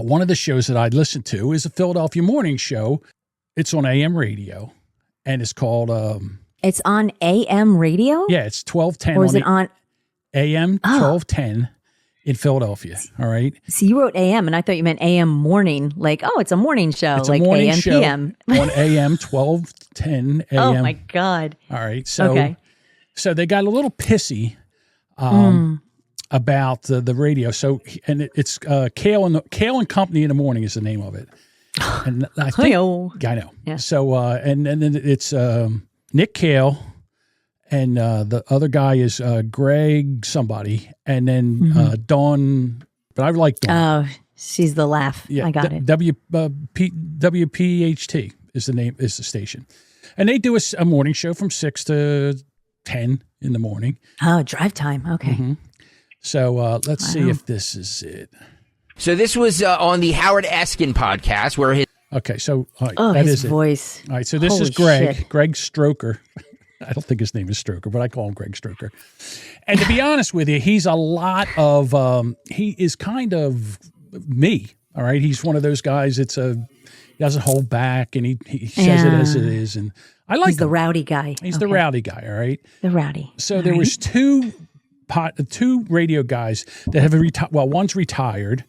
one of the shows that I listen to is a Philadelphia morning show. It's on AM radio, and it's called... it's on AM radio? Yeah, it's 1210. Or is it on... AM 1210 in Philadelphia, all right? So you wrote AM, and I thought you meant AM morning. Like, it's a morning show. It's like a morning AM, show PM. on AM 1210 AM. Oh, my God. All right, so they got a little pissy about the radio. So, and it's Kayal and Company in the morning is the name of it. And I think, I know. Yeah. So, and then it's Nick Kayal, and the other guy is Greg somebody, and then Dawn. But I like Dawn. Oh, she's the laugh. Yeah, I got it. WPHT is the name, is the station, and they do a morning show from 6 to 10 in the morning. Oh, drive time. Okay. Mm-hmm. So let's see if this is it. So this was on the Howard Eskin podcast where his... Okay, so that his is voice. All right, so this is Greg Stroker. I don't think his name is Stroker, but I call him Greg Stroker. And to be honest with you, he's a lot of, he is kind of me, all right? He's one of those guys he doesn't hold back, and he says it as it is, and I like him. He's the rowdy guy. He's the rowdy guy, all right? The rowdy. So there was two radio guys that have retired. Well, one's retired,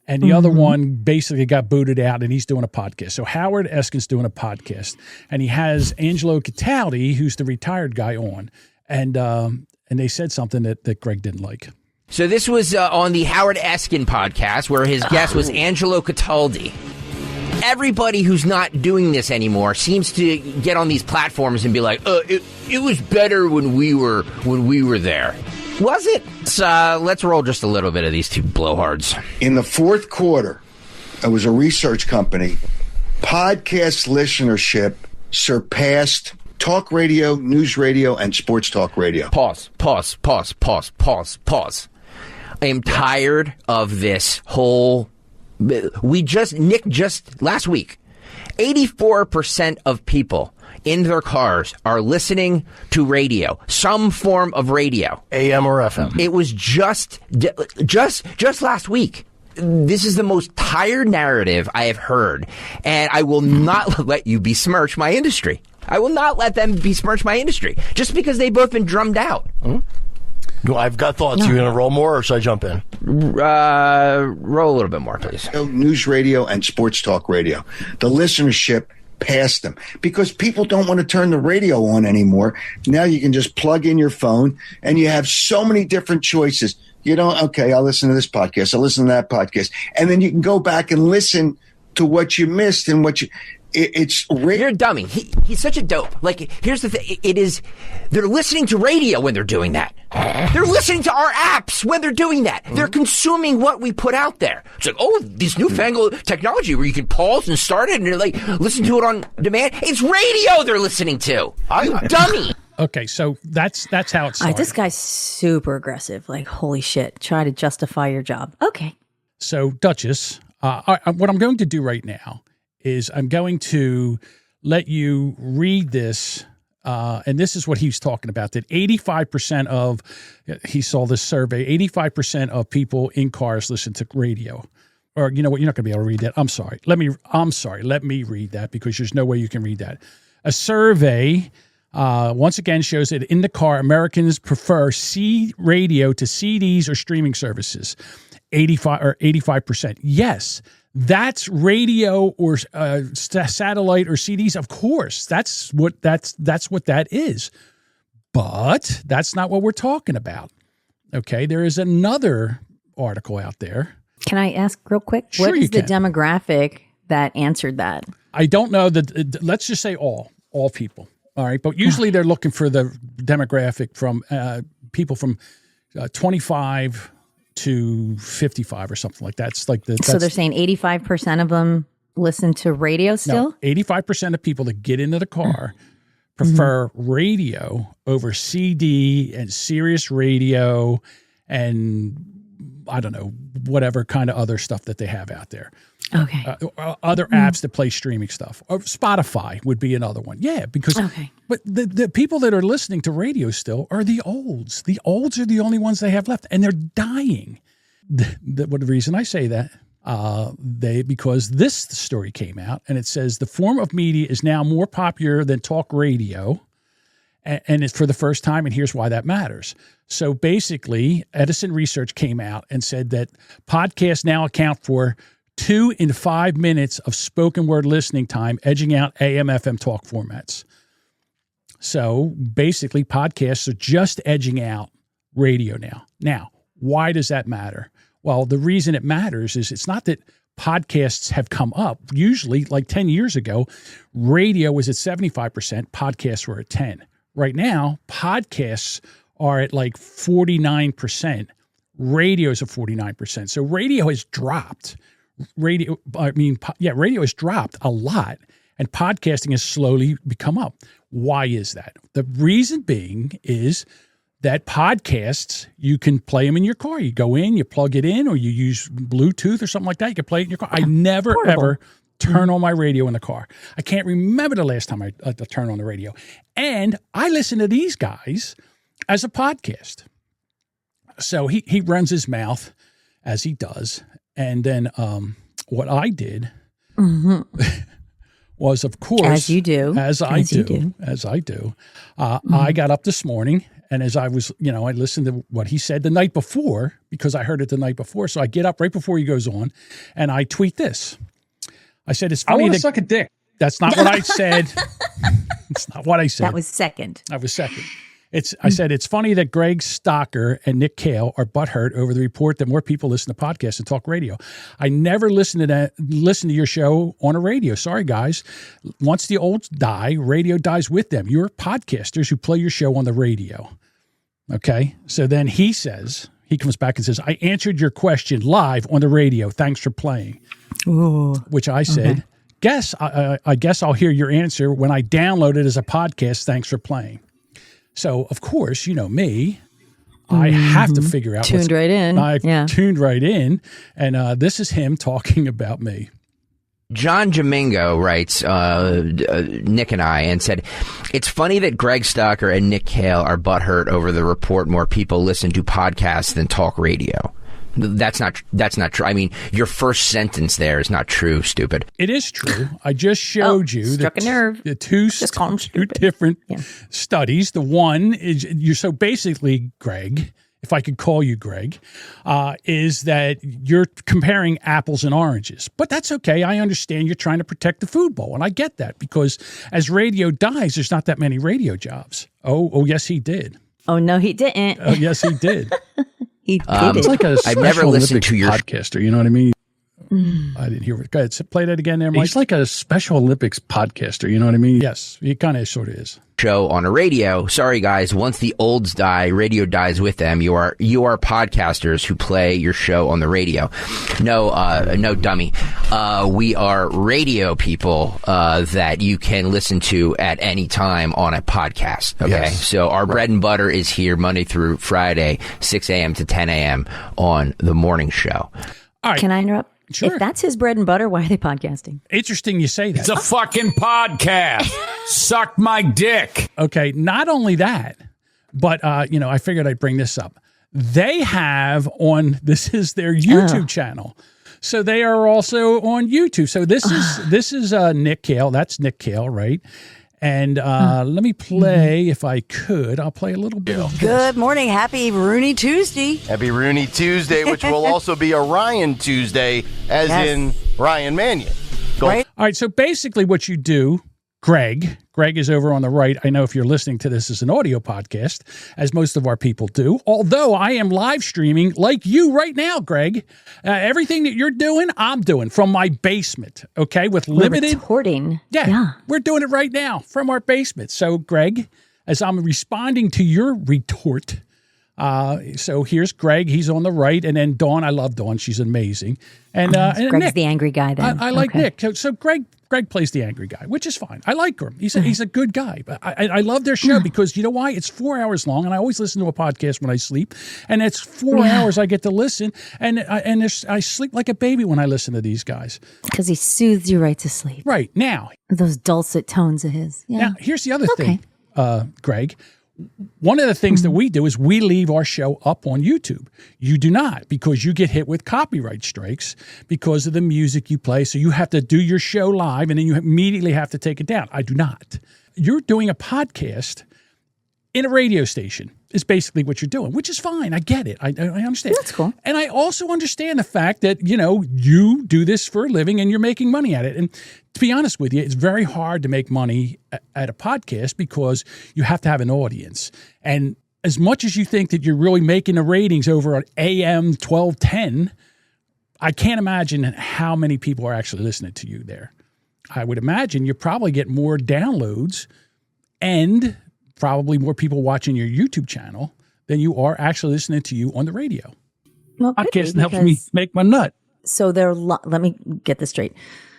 and the other one basically got booted out, and he's doing a podcast. So Howard Eskin's doing a podcast, and he has Angelo Cataldi, who's the retired guy, on, and they said something that Greg didn't like. So this was on the Howard Eskin podcast where his guest was Angelo Cataldi. Everybody who's not doing this anymore seems to get on these platforms and be like, it was better when we were there. Was it? Let's roll just a little bit of these two blowhards. In the fourth quarter, it was a research company. Podcast listenership surpassed talk radio, news radio, and sports talk radio. Pause. I am tired of this whole... Nick just last week, 84% of people in their cars are listening to radio, some form of radio, AM or FM. It was just last week. This is the most tired narrative I have heard, and I will not let you besmirch my industry. I will not let them besmirch my industry just because they've both been drummed out. I've got thoughts. You going to roll more, or should I jump in? Roll a little bit more, please. News radio and sports talk radio. The listenership passed them because people don't want to turn the radio on anymore. Now you can just plug in your phone, and you have so many different choices. Okay, I'll listen to this podcast. I'll listen to that podcast. And then you can go back and listen to what you missed and what you... You're a dummy. He's such a dope. Like, here's the thing. They're listening to radio when they're doing that. They're listening to our apps when they're doing that. They're consuming what we put out there. It's like, this newfangled technology where you can pause and start it and listen to it on demand. It's radio they're listening to. You dummy. Okay, so that's how it started. This guy's super aggressive. Like, holy shit. Try to justify your job. Okay. So, Duchess, what I'm going to do right now is I'm going to let you read this, and this is what he was talking about, that 85% he saw this survey, 85% of people in cars listen to radio. Or, you know what, you're not going to be able to read that. I'm sorry. Let me read that because there's no way you can read that. A survey, once again, shows that in the car, Americans prefer radio to CDs or streaming services. 85%. Yes. That's radio or satellite or CDs, of course. That's what that is. But that's not what we're talking about. Okay, there is another article out there. Can I ask real quick? Sure, what is the demographic that answered that? I don't know. Let's just say all people. All right, but usually they're looking for the demographic from people from 25 to 55 or something like that. So they're saying 85% of them listen to radio still? No, 85% of people that get into the car prefer radio over CD and Sirius radio and I don't know, whatever kind of other stuff that they have out there. Okay. Other apps that play streaming stuff. Or Spotify would be another one. Yeah, because but the people that are listening to radio still are the olds. The olds are the only ones they have left, and they're dying. What the reason I say that? Because this story came out, and it says the form of media is now more popular than talk radio, and it's for the first time, and here's why that matters. So basically, Edison Research came out and said that podcasts now account for 2 in 5 minutes of spoken word listening time, edging out AM/FM talk formats. So basically, podcasts are just edging out radio now. Now, why does that matter? Well, the reason it matters is it's not that podcasts have come up. Usually, like 10 years ago, radio was at 75%, podcasts were at 10. Right now, podcasts are at like 49%. Radio's at 49%. So radio has dropped. Radio has dropped a lot, and podcasting has slowly become up. Why is that? The reason being is that podcasts, you can play them in your car. You go in, you plug it in, or you use Bluetooth or something like that. You can play it in your car. I never, ever turn on my radio in the car. I can't remember the last time I turned on the radio. And I listen to these guys as a podcast. So he runs his mouth as he does. And then what I did was, of course, as you do, I got up this morning, and as I was, I listened to what he said the night before, because I heard it the night before. So I get up right before he goes on, and I tweet this. I said, it's funny. I want to suck a dick. That's not what I said. It's not what I said. That was second. I said, it's funny that Greg Stocker and Nick Kayal are butthurt over the report that more people listen to podcasts and talk radio. I never listen to your show on a radio. Sorry, guys. Once the olds die, radio dies with them. You're podcasters who play your show on the radio. Okay? So then he comes back and says, I answered your question live on the radio. Thanks for playing. Ooh. Which I said, I guess I'll hear your answer when I download it as a podcast. Thanks for playing. So, of course, you know me, I have to figure out tuned right in. Tuned right in. And this is him talking about me. John Jamingo writes, Nick and I, and said, it's funny that Greg Stocker and Nick Kayal are butthurt over the report more people listen to podcasts than talk radio. That's not true. I mean, your first sentence there is not true, stupid. It is true. I just showed you the two different studies. The one is so basically, Greg, if I could call you Greg, is that you're comparing apples and oranges. But that's okay. I understand you're trying to protect the food bowl, and I get that, because as radio dies, there's not that many radio jobs. Oh, yes, he did. Oh, no, he didn't. Oh, yes, he did. He did it's like a I've never listened to your podcaster. You know what I mean? I didn't hear it. Go ahead. Play that again there, Mike. He's like a Special Olympics podcaster. You know what I mean? Yes, he kind of sort of is. Show on a radio. Sorry, guys. Once the olds die, radio dies with them. You are podcasters who play your show on the radio. No, dummy. We are radio people that you can listen to at any time on a podcast. Okay, yes. So our bread and butter is here Monday through Friday, 6 a.m. to 10 a.m. on the morning show. All right. Can I interrupt? Sure. If that's his bread and butter, why are they podcasting? Interesting you say that. It's a fucking podcast. Suck my dick. Okay, not only that, but, I figured I'd bring this up. They have this is their YouTube channel. So they are also on YouTube. So this is Nick Kayal. That's Nick Kayal, right? And let me play, if I could, I'll play a little bit of this. Good morning. Happy Rooney Tuesday. Happy Rooney Tuesday, which will also be a Ryan Tuesday, as in Ryan Mannion. Right? All right, so basically what you do, Greg is over on the right. I know if you're listening to this as an audio podcast, as most of our people do, although I am live streaming like you right now, Greg. Everything that you're doing, I'm doing from my basement, okay, with limited... We're retorting. Yeah, we're doing it right now from our basement. So, Greg, as I'm responding to your retort, so here's Greg. He's on the right. And then Dawn. I love Dawn. She's amazing. And Greg's Nick, the angry guy then. I like Nick. So Greg plays the angry guy, which is fine. I like him. He's a good guy. But I love their show because you know why? It's 4 hours long, and I always listen to a podcast when I sleep. And it's 4 hours I get to listen, and I sleep like a baby when I listen to these guys. Because he soothes you right to sleep. Right. Now. Those dulcet tones of his. Yeah. Now, here's the other thing, Greg. one of the things that we do is we leave our show up on YouTube. You do not, because you get hit with copyright strikes because of the music you play. So you have to do your show live and then you immediately have to take it down. I do not. You're doing a podcast in a radio station is basically what you're doing, which is fine. I get it. I understand. That's cool. And I also understand the fact that, you do this for a living and you're making money at it. And to be honest with you, it's very hard to make money at a podcast because you have to have an audience. And as much as you think that you're really making the ratings over on AM 1210, I can't imagine how many people are actually listening to you there. I would imagine you probably get more downloads and probably more people watching your YouTube channel than you are actually listening to you on the radio. Well, Podcasting helps me make my nut. So let me get this straight.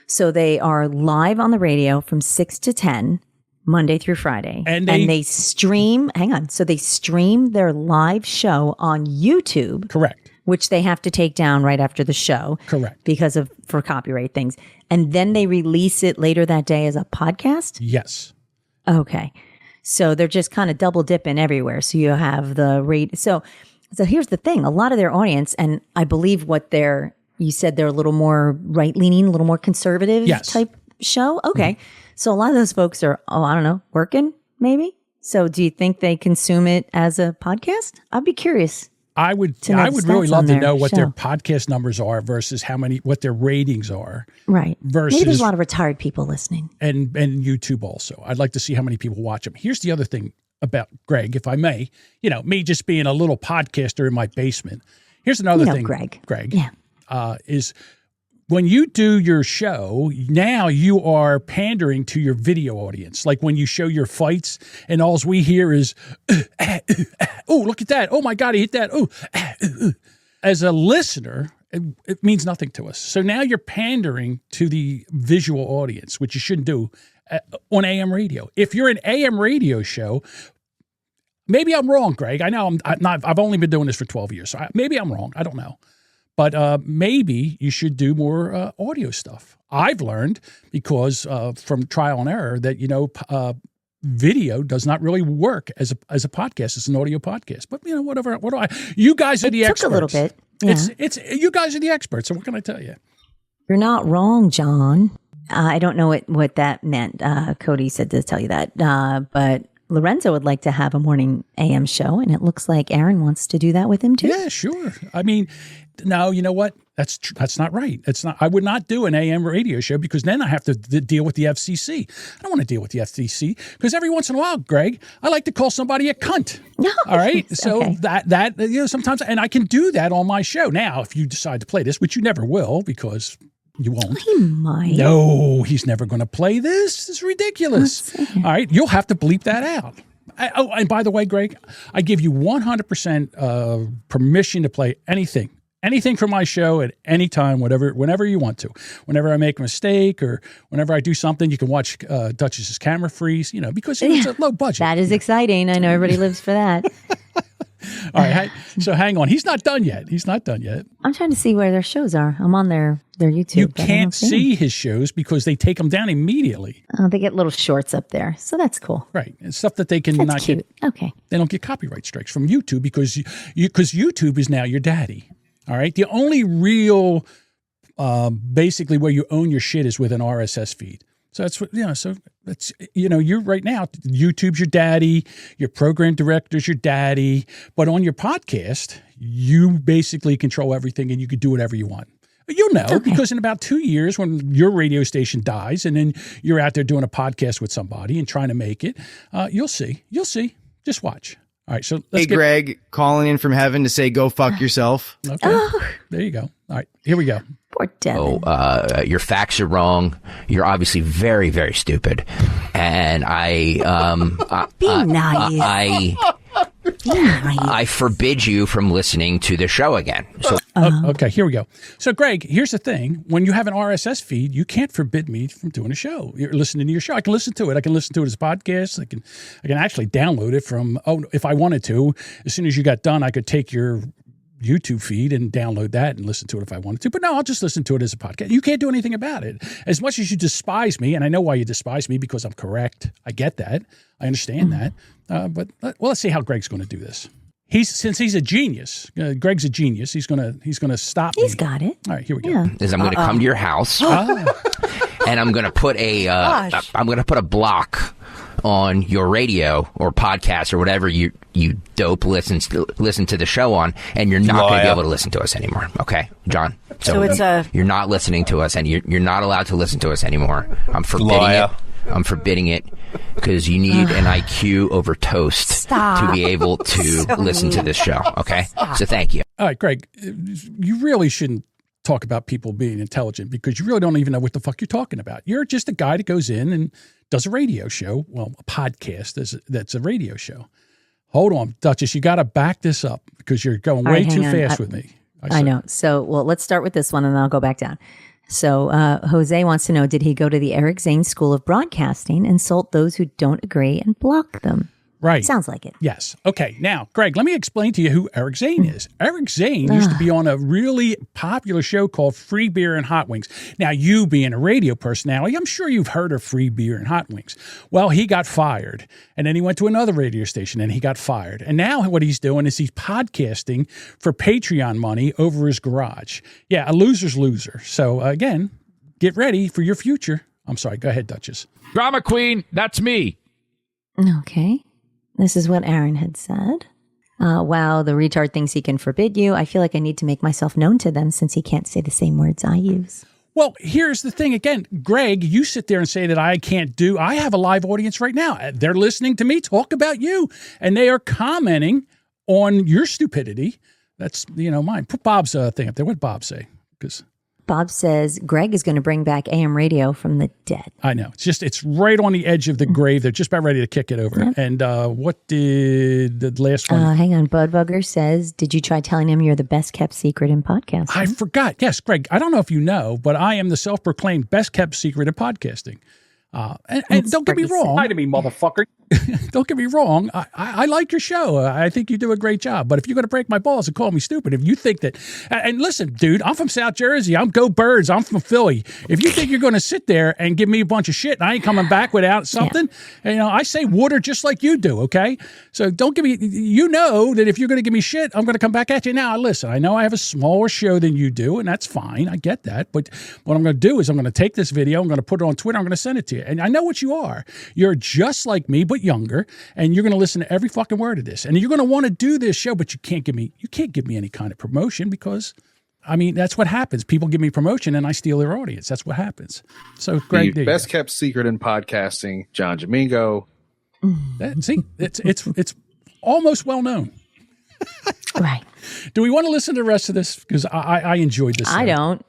So they are live on the radio from 6 to 10, Monday through Friday. And they stream, so they stream their live show on YouTube. Correct. Which they have to take down right after the show. Correct. For copyright things. And then they release it later that day as a podcast? Yes. Okay. So they're just kind of double dipping everywhere. So you have the rate. So here's the thing. A lot of their audience, and I believe you said they're a little more right leaning, a little more conservative type show. Okay. Mm-hmm. So a lot of those folks are, I don't know, working maybe. So do you think they consume it as a podcast? I'd be curious. I would really love to know what their podcast numbers are versus what their ratings are. Right. Versus maybe there's a lot of retired people listening. And YouTube also. I'd like to see how many people watch them. Here's the other thing about Greg, if I may. Me just being a little podcaster in my basement. Here's another thing. Greg. Yeah. Is when you do your show, now you are pandering to your video audience. Like when you show your fights and all we hear is, oh, look at that. Oh my God, he hit that. Oh, as a listener, it means nothing to us. So now you're pandering to the visual audience, which you shouldn't do on AM radio. If you're an AM radio show, maybe I'm wrong, Greg. I know I've only been doing this for 12 years. So maybe I'm wrong. I don't know. But maybe you should do more audio stuff. I've learned because from trial and error that, video does not really work as a podcast. It's an audio podcast. But, whatever. You guys are the experts. Took a little bit. Yeah. It's you guys are the experts. So what can I tell you? You're not wrong, John. I don't know what that meant. Cody said to tell you that. But Lorenzo would like to have a morning AM show, and it looks like Aaron wants to do that with him too. Yeah, sure. I mean, no, you know what? That's not right. I would not do an AM radio show because then I have to deal with the FCC. I don't want to deal with the FCC because every once in a while, Greg, I like to call somebody a cunt. All right. So okay. that sometimes, and I can do that on my show. Now, if you decide to play this, which you never will because you won't. He might. No, he's never going to play this. It's ridiculous. All right. You'll have to bleep that out. And by the way, Greg, I give you 100% permission to play anything from my show at any time, whenever you want to. Whenever I make a mistake or whenever I do something, you can watch Duchess's camera freeze, because it's a low budget. That is exciting. I know everybody lives for that. All right. So hang on. He's not done yet. I'm trying to see where their shows are. I'm on their YouTube. You can't see his shows because they take them down immediately. They get little shorts up there. So that's cool. Right. And stuff that they can not cute. get. Okay. They don't get copyright strikes from YouTube because YouTube is now your daddy. All right. The only real, basically where you own your shit is with an RSS feed. So that's what, so that's, you're right now, YouTube's your daddy, your program director's your daddy, but on your podcast, you basically control everything and you can do whatever you want. You'll know because in about 2 years when your radio station dies and then you're out there doing a podcast with somebody and trying to make it, you'll see, just watch. All right, so let's Greg, calling in from heaven to say, go fuck yourself. Okay, There you go. All right, here we go. Poor Devin. Your facts are wrong. You're obviously very, very stupid. And Be nice. I forbid you from listening to the show again. So okay, here we go. So, Greg, here's the thing. When you have an RSS feed, you can't forbid me from doing a show. You're listening to your show. I can listen to it. I can listen to it as a podcast. I can actually download it from, if I wanted to. As soon as you got done, I could take your YouTube feed and download that and listen to it if I wanted to. But no, I'll just listen to it as a podcast. You can't do anything about it. As much as you despise me, and I know why you despise me because I'm correct. I get that. I understand that. But let's see how Greg's going to do this. Since he's a genius. Greg's a genius. He's gonna stop me. He's got it. All right, here we go. Yeah. Is I'm going to come to your house and I'm going to put a block on your radio or podcast or whatever you dope listen to the show on, and you're not going to be able to listen to us anymore. Okay, John. So it's you're not listening to us, and you're not allowed to listen to us anymore. I'm forbidding it. I'm forbidding it because you need an IQ over toast to be able to listen to this show. Okay, so thank you. All right, Greg, you really shouldn't talk about people being intelligent because you really don't even know what the fuck you're talking about. You're just a guy that goes in and does a radio show. Well, a podcast that's a radio show. Hold on, Duchess, you got to back this up because you're going way too fast with me. I know. So, let's start with this one and then I'll go back down. So, Jose wants to know, did he go to the Eric Zane School of Broadcasting, insult those who don't agree, and block them? Right. Sounds like it. Yes. Okay. Now, Greg, let me explain to you who Eric Zane is. Eric Zane used to be on a really popular show called Free Beer and Hot Wings. Now, you being a radio personality, I'm sure you've heard of Free Beer and Hot Wings. Well, he got fired, and then he went to another radio station, and he got fired. And now what he's doing is he's podcasting for Patreon money over his garage. Yeah, a loser's loser. So, again, get ready for your future. I'm sorry. Go ahead, Duchess. Drama queen, that's me. Okay. This is what Aaron had said. Wow, the retard thinks he can forbid you. I feel like I need to make myself known to them since he can't say the same words I use. Well, here's the thing again, Greg, you sit there and say that I can't do. I have a live audience right now. They're listening to me talk about you, and they are commenting on your stupidity. That's, mine. Put Bob's thing up there. What did Bob say? Because Bob says Greg is going to bring back AM radio from the dead. I know. It's right on the edge of the grave. They're just about ready to kick it over. Yep. And what did the last one? Hang on. Budbugger says, did you try telling him you're the best kept secret in podcasting? I forgot. Yes, Greg. I don't know if you know, but I am the self-proclaimed best kept secret in podcasting. And don't get me wrong. Lie to me, motherfucker. Don't get me wrong. I like your show. I think you do a great job. But if you're going to break my balls and call me stupid, if you think that, and listen, dude, I'm from South Jersey. I'm Go Birds. I'm from Philly. If you think you're going to sit there and give me a bunch of shit and I ain't coming back without something, I say water just like you do. Okay. So don't give me, that if you're going to give me shit, I'm going to come back at you. Now, listen, I know I have a smaller show than you do, and that's fine. I get that. But what I'm going to do is I'm going to take this video, I'm going to put it on Twitter, I'm going to send it to you. And I know what you are. You're just like me, but younger, and you're going to listen to every fucking word of this. And you're going to want to do this show, but you can't give me any kind of promotion because, that's what happens. People give me promotion and I steal their audience. That's what happens. So, Greg, the best kept secret in podcasting, John Jamingo. See, it's almost well known. Right. Do we want to listen to the rest of this? Because I enjoyed this. I don't.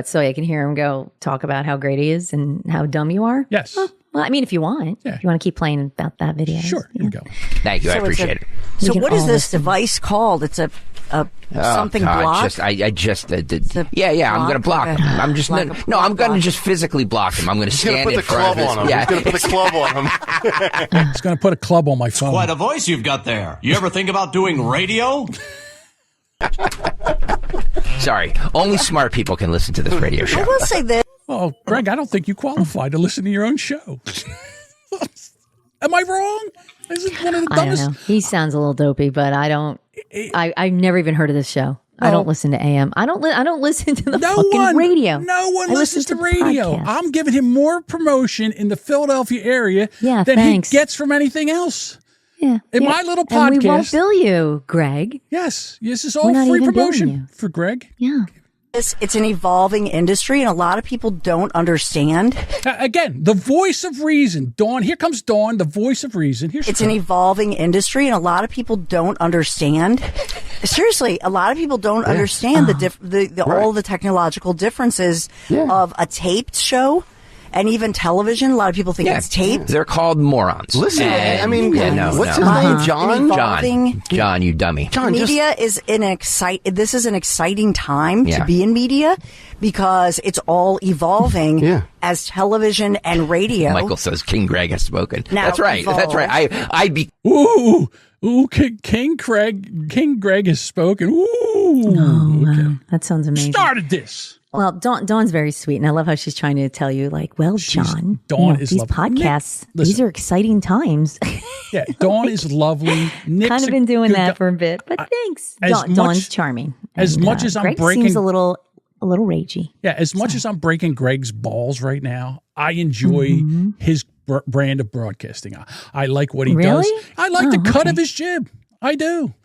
So I can hear him go talk about how great he is and how dumb you are. Yes. Well, if you want. Yeah. If you want to keep playing about that video. Sure. Here we go. Thank you. I appreciate it. So what is this device called? It's a something block? I'm going to block him. I'm just I'm going to just physically block him. I'm going to stand in front of him. He's going to put the club on him. He's going to put a club on my phone. Quite a voice you've got there. You ever think about doing radio? Sorry, only smart people can listen to this radio show. I will say this. Well, Greg, I don't think you qualify to listen to your own show. Am I wrong? Is it one of the dumbest? I don't know. He sounds a little dopey, but I don't. I've never even heard of this show. I don't listen to AM. I don't listen to the fucking radio. No one listens to radio. I'm giving him more promotion in the Philadelphia area than he gets from anything else. Yeah. In my little podcast. And we won't bill you, Greg. Yes. This is all free promotion for Greg. Yeah. It's an evolving industry, and a lot of people don't understand. Again, the voice of reason. Dawn. Here comes Dawn, the voice of reason. It's an evolving industry, and a lot of people don't understand. Seriously, a lot of people don't understand all the technological differences of a taped show. And even television, a lot of people think it's taped. They're called morons. Listen, what's his name? John, you dummy. Media is this is an exciting time to be in media because it's all evolving as television and radio. Michael says King Greg has spoken. Now That's right. evolve. That's right. I'd be. Ooh, Ooh, King Greg has spoken. Ooh, Wow. That sounds amazing. Started this. Well, Dawn's very sweet, and I love how she's trying to tell you, like, well, John, Dawn is these lovely. podcasts, Nick, these are exciting times. Yeah, Dawn is lovely. Nick's kind of been doing that for a bit, but thanks. Dawn's charming. As much as I'm Greg breaking, seems a little ragey. Yeah, as much as I'm breaking Greg's balls right now, I enjoy his brand of broadcasting. I like what he does. I like the cut of his jib. I do.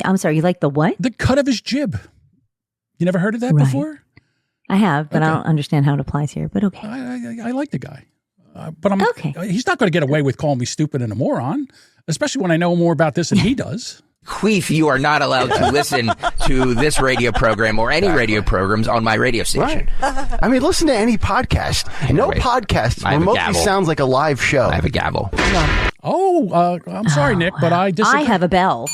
I'm sorry, you like the what? The cut of his jib. You never heard of that before? I have, but I don't understand how it applies here. But okay, I like the guy, but he's not going to get away with calling me stupid and a moron, especially when I know more about this than he does. Queef, you are not allowed to listen to this radio program or any radio programs on my radio station. Right. I mean, listen to any podcast. No podcast remotely sounds like a live show. I have a gavel. Oh, I'm sorry, Nick, but I disagree. I have a bell.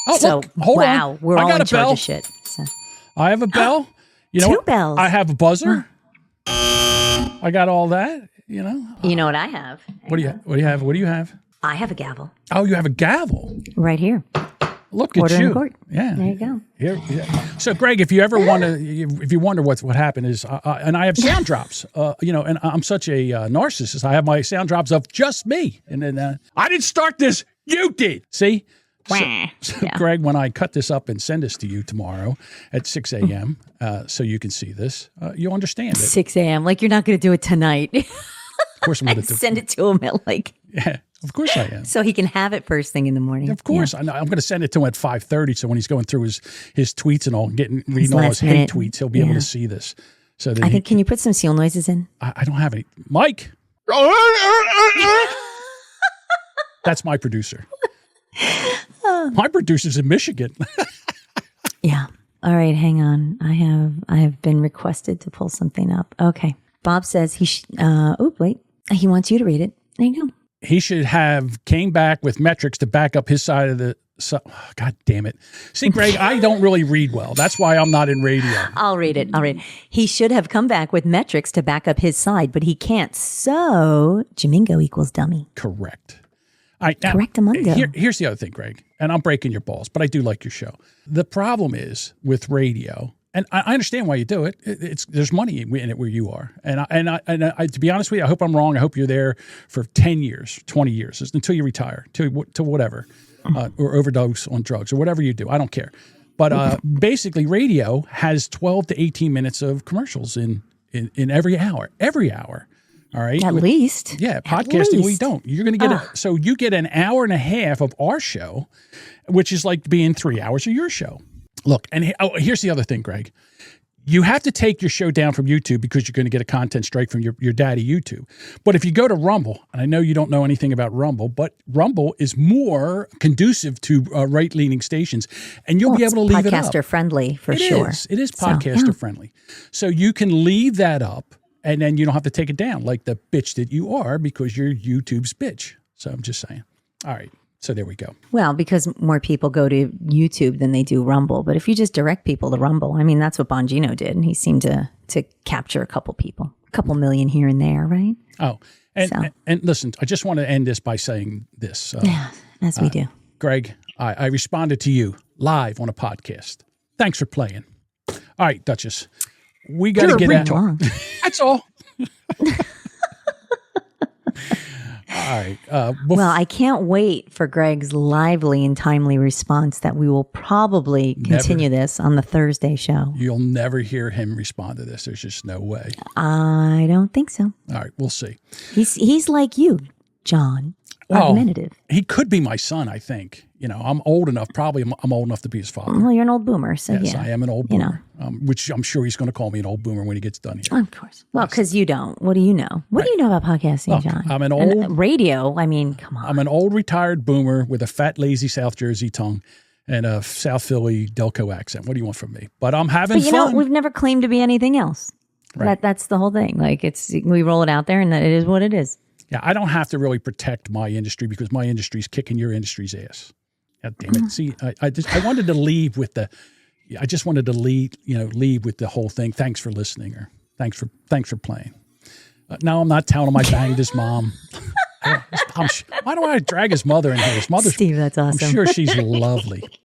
Oh, so, look, hold on. We're I all got in a charge bell. of shit. So. I have a bell. You know Two what? bells. I have a buzzer. I got all that. You know. You know what I have? What do you have? What do you have? I have a gavel. Oh, you have a gavel right here. Look Order at you. in court. Yeah. There you go. Here. So, Greg, if you ever want to, if you wonder what happened is, and I have sound drops, and I'm such a narcissist. I have my sound drops of just me, and then I didn't start this. You did. See. So Greg, when I cut this up and send this to you tomorrow at 6 a.m., so you can see this, you'll understand it. 6 a.m. Like you're not going to do it tonight. Of course I'm going to do it. Send it to him at like. Yeah, of course I am. So he can have it first thing in the morning. Of course. Yeah. I'm going to send it to him at 5:30. So when he's going through his tweets and all, reading all his hate tweets, he'll be able to see this. So that can you put some seal noises in? I don't have any. Mike. That's my producer. My producer's in Michigan. Yeah. All right. Hang on. I have been requested to pull something up. Okay. Bob says he he wants you to read it. There you go. He should came back with metrics to back up his side of the. God damn it. See, Greg, I don't really read well. That's why I'm not in radio. I'll read it. He should have come back with metrics to back up his side, but he can't. So Jamingo equals dummy. Correct. Correctamundo. Here's the other thing, Greg, and I'm breaking your balls, but I do like your show. The problem is with radio, and I understand why you do it. There's money in it where you are, and I to be honest with you, I hope I'm wrong. I hope you're there for 10 years, 20 years until you retire, to whatever, or overdose on drugs or whatever you do. I don't care. But basically, radio has 12 to 18 minutes of commercials in every hour. Every hour. All right. At least. Yeah. Podcasting, we don't. You're going to get so you get an hour and a half of our show, which is like being 3 hours of your show. Look, and here's the other thing, Greg. You have to take your show down from YouTube because you're going to get a content strike from your daddy YouTube. But if you go to Rumble, and I know you don't know anything about Rumble, but Rumble is more conducive to right-leaning stations, and you'll be able to leave it up. Podcaster friendly for sure. It is podcaster friendly. So you can leave that up. And then you don't have to take it down like the bitch that you are because you're YouTube's bitch. So I'm just saying. All right. So there we go. Well, because more people go to YouTube than they do Rumble. But if you just direct people to Rumble, I mean, that's what Bongino did. And he seemed to capture a couple people, a couple million here and there, right? Oh, and listen, I just want to end this by saying this. Yeah, as we do. Greg, I responded to you live on a podcast. Thanks for playing. All right, Duchess. We got to get out. That's all. All right. Well, I can't wait for Greg's lively and timely response that we will probably continue this on the Thursday show. You'll never hear him respond to this. There's just no way. I don't think so. All right. We'll see. He's like you, John. Argumentative. He could be my son, I think. I'm old enough. Probably I'm old enough to be his father. Well, you're an old boomer, so yes, yeah. I am an old boomer, which I'm sure he's going to call me an old boomer when he gets done here. Of course. Well, because you don't. What do you know? What do you know about podcasting, John? I'm an old... radio, I mean, come on. I'm an old retired boomer with a fat, lazy South Jersey tongue and a South Philly Delco accent. What do you want from me? But I'm having fun. We've never claimed to be anything else. Right. That's the whole thing. Like, we roll it out there and it is what it is. Yeah, I don't have to really protect my industry because my industry's kicking your industry's ass. God damn it! See, I wanted to leave with leave with the whole thing. Thanks for listening, or thanks for playing. No, I'm not telling him I banged his mom. Why do I drag his mother in here? His mother's, Steve, that's awesome. I'm sure she's lovely.